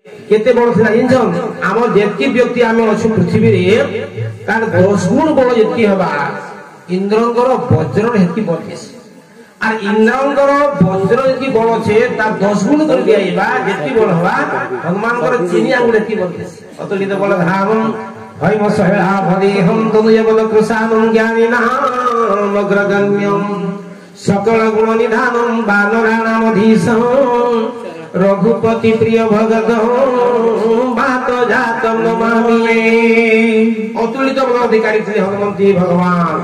केते बड़ थिला इंजन हमर जेति व्यक्ति आमे अछि पृथ्वी रे तार 10 गुण बड़ जेति हबा इंद्रंकर वज्र हेति बथिस आर इंद्रंकर वज्र जेति बड़ छे तार 10 गुण कर दियाइबा जेति बड़ हबा हनुमान कर चिनी आंगुल हेति बथिस अतुलित बल धाम भय मसहला भदे हम तनुय बल कृषानं ज्ञानिनाम अग्रगण्यम सकल गुण निधानम बानराणामधीशं रघुपति प्रिय भगत बात जातम नमामि अतुलित बल अधिकारी थे हनुमंती भगवान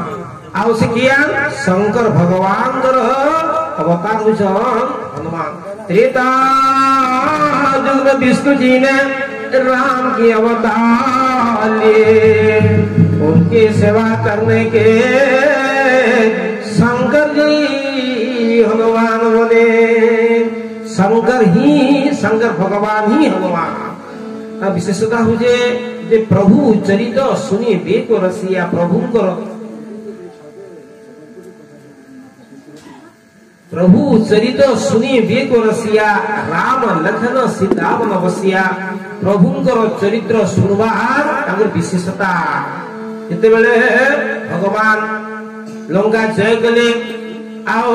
आउ से किया शंकर भगवान कर अवतार हुछन हनुमान त्रेता युग विष्णु जी ने राम की अवतार लिए उनकी सेवा करने के शंकर जी हनुमान बने शंकर भगवान ही हनुमान विशेषता हुए जे प्रभु चरित सुनी बेक रसिया प्रभु चरित सुनी बेक रसिया राम लखन सीता बसिया प्रभुंकर चरित्र सुनबार विशेषता जिते बेले भगवान लंका जय कले आओ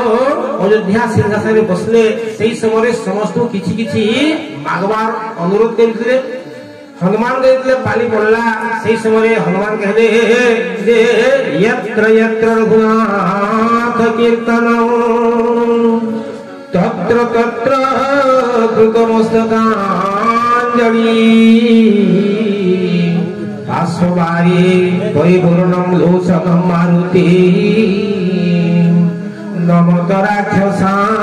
अयोध्या सिंहासन बसले सही समय समस्त किछि किछि मागवार अनुरोध करथिले हनुमान कहते पाली पड़ला सही समय हनुमान कहले जे यत्र यत्र रघुनाथ कीर्तनम तत्र तत्र कृतमस्तकांजलि आश्वारी परिपूर्णं लोचनं मारुति नमत राक्षसांतकं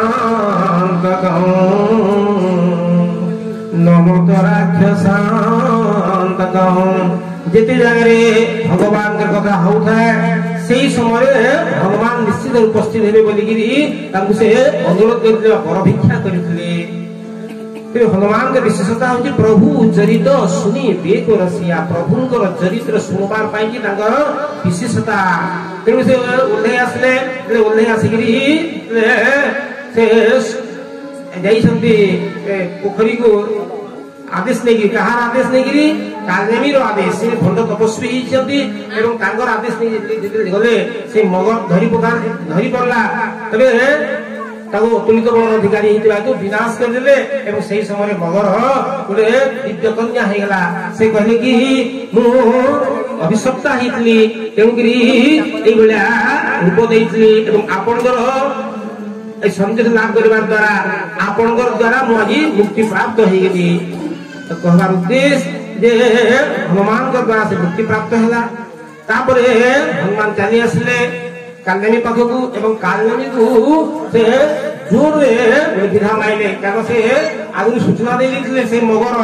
जेते जगरे भगवान के कथा होता सेही समय भगवान निश्चित उपस्थित हेबे बोलिगिरी तांकु से अनुरोध करथिले पर भिक्षा करथिले ते हनुमान के विशेषता होची प्रभु चरित सुनी बेक रसिया प्रभुंकर चरित्र सुनबार पाई कि तांकर विशेषता तेणु से उल्ले आसिगिरी से जाइछन्ति पोखरी को आदेश नहीं कहार आदेश नहीं कालनेमी रो आदेश से भंड तपस्वी हिचन्ति एवं तांकर आदेश नहीं गले से मगर धरी पड़ला तबे ताको अतुलित बल अधिकारी हितबा तो विनाश कर देले एवं सही समय मगर गोटे दिव्य कन्या हे गला से कहले कि मु अभिशप्ता हितली तेणुकरी एई बेला रूप देइतली एवं आपनकर ए संदेश लाभ करबार द्वारा आपनकर द्वारा मु आज मुक्ति प्राप्त हो गेली तो कहबार उद्देश्य जे हनुमान के द्वारा से मुक्ति प्राप्त होला तापरे हनुमान चली आसले कालनेमी पाखकू एवं कालनेमी को से जोर रे विधा माइले कारण से आगु सूचना दे दिले से मगर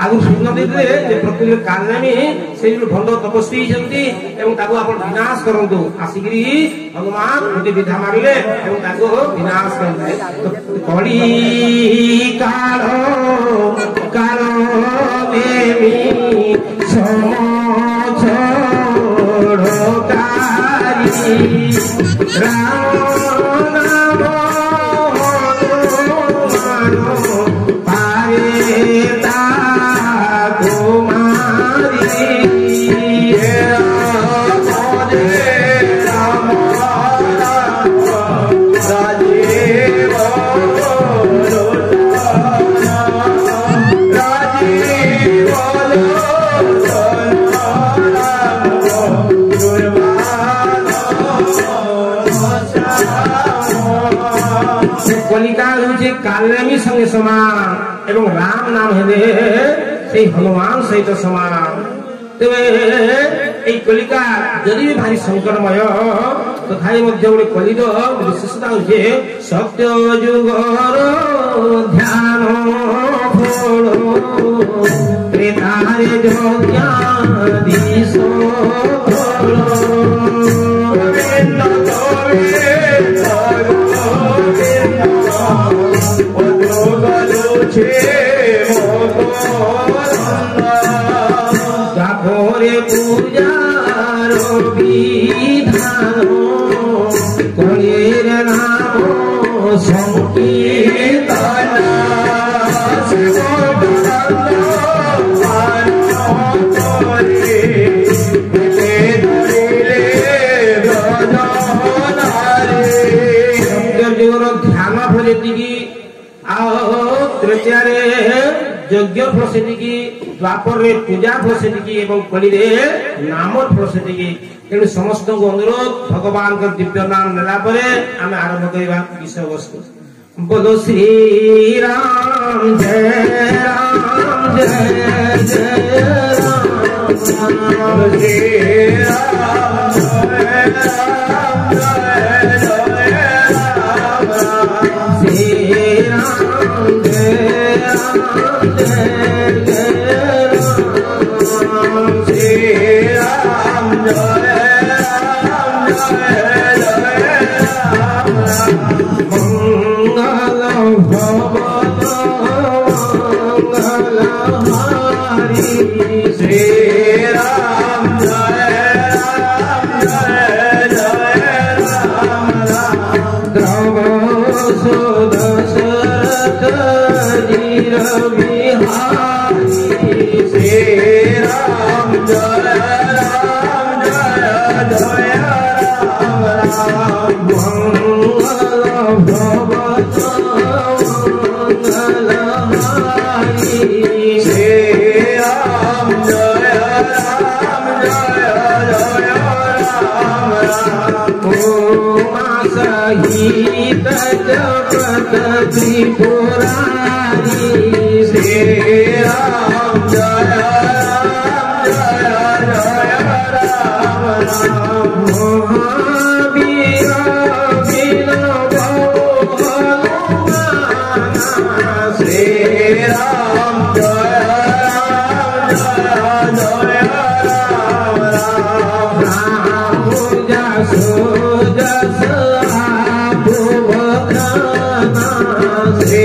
आगु सूचना दे दिले जे प्रकृति कालनेमी से भंड तपस्वी छंती एवं ताको आपण विनाश करंतु आसिगिरी हनुमान गोटे विधा मारिले एवं ताको विनाश करले तो कड़ी काल मेमी समझ राम नाम पारे कालनेमी संगे समान एवं राम नाम हेले से हनुमान सहित समान तेरे ए कलिका जदि भी भारी संकटमय तथापि मध्य गोटे कलिद विशेषता होचे सत्य युगर ध्यान फल त्रेतारे ज्ञानाधीश जागोरे पूजार विधान कोलेर नाम संकीर्तन यज्ञ फल सेटिकी द्वापर रे पूजा फल सेटिकी एवं कली रे नाम फल सेटिकी तेणु समस्त अनुरोध भगवान का दिव्य नाम नेला परे आमे आरंभ करबा विषय वस्तु बोलो श्री राम जय राम जय जय राम श्री राम जय राम जय जय राम श्री राम जय राम जय जय राम श्री राम जय मंगल भवन मंगल हारी श्री राम जय राम द्रव सुदशरथ जीर बिहारी श्री राम जय मंगल भवन मंगल हारी श्री राम जय राम उमा सहित जगत त्रिपुरारी श्री राम जय राम महावीर श्री राम जय राम जस जस भुवना श्री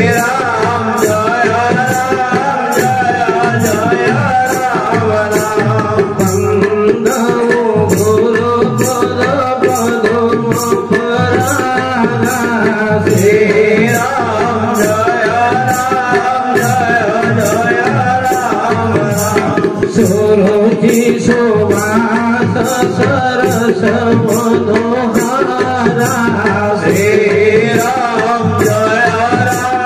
राम जय राम बंदो गुरु पद पदम परागा श्री राम जय सुरुचि सुवास सरस मनोहारा श्री राम जय राम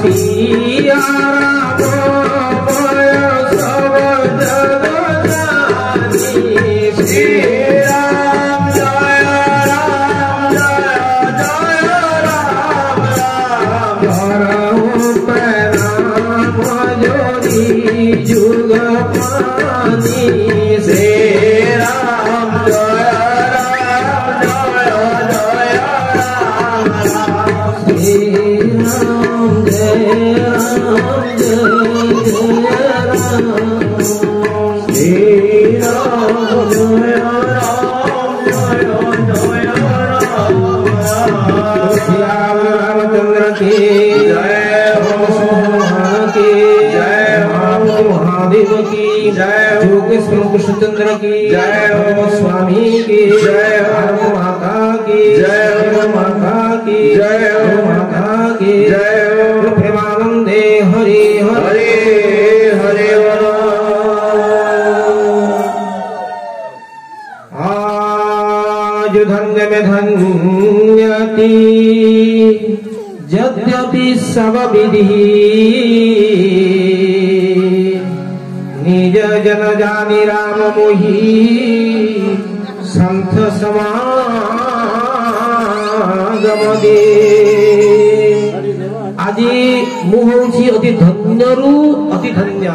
सिया राम सब जग जानी श्री राम जय राम जुग पानी श्री राम जय श्री राम जय श्री राम रामचंद्र की जय महादेव की जय योगेश्वर कृष्णचंद्र की जय स्वामी की जय माता की जय माता की जय माता की जय प्रेमानंदे हरि हरे हरे आज धन्य में धन्यति यद्यपि सब विधि निज जन जानी राम मोही संत समागम दे आज मु हूँ अति धन्य रु अति धन्य